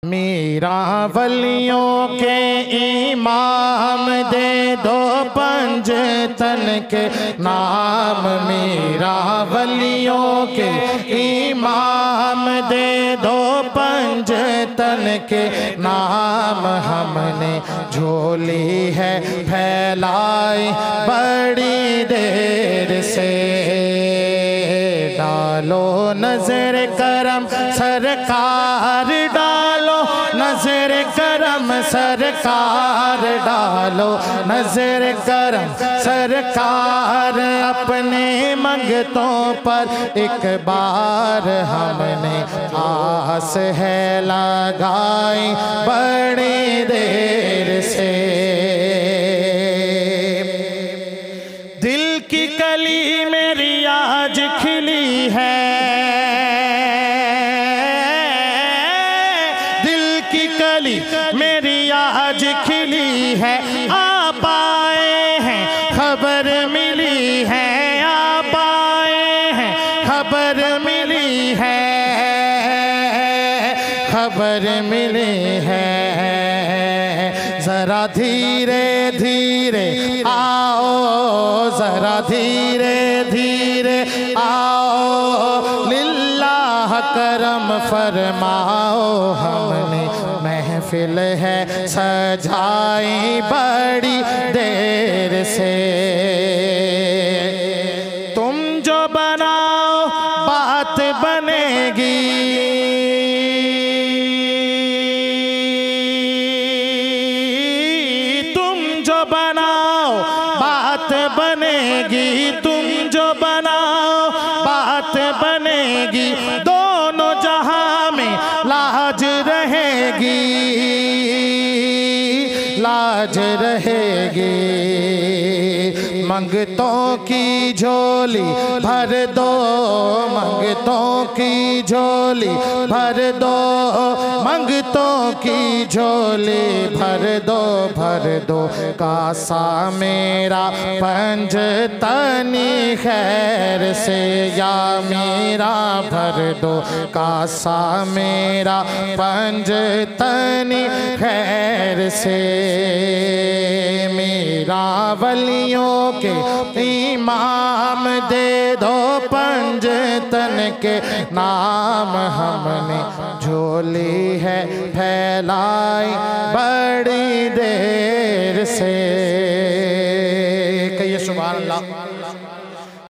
मीरा वलियों के इमाम दे दो पंजतन के नाम। मीरा वलियों के इमाम दे दो पंजतन के नाम। हमने झोली है फैलाई बड़ी देर से, डालो नजर करम सरकार, डालो नजर करम सरकार, डालो नजर करम सरकार। अपने मंगतों पर एक बार हमने आस है लगाई बड़ी देर से। दिल की कली मेरी आज खिली है, मेरी आज खिली है। आप आए हैं खबर मिली है, आप आए हैं खबर मिली है, खबर मिली है। जरा धीरे धीरे आओ, जरा धीरे धीरे आओ, लिल्लाह करम फरमाओ। हमने महफिल है सजाई बड़ी देर से, तुम जो बनाओ बात बनेगी, तुम जो बनाओ बात बनेगी, तुम जो बनाओ बात बनेगी। दोनों जहां में लाज रहेगी, लाज रहेगी। मंगतों की झोली भर दो, मंगतों की झोली भर दो, मंगतों की झोली भर दो, भर दो। कासा मेरा पंजतनी खैर से, या मेरा भर दो कासा मेरा पंजतनी खैर से। मेरा वलियों के इमाम दे दो पंजतन के नाम। हमने झोली है फैलाई बड़ी देर से।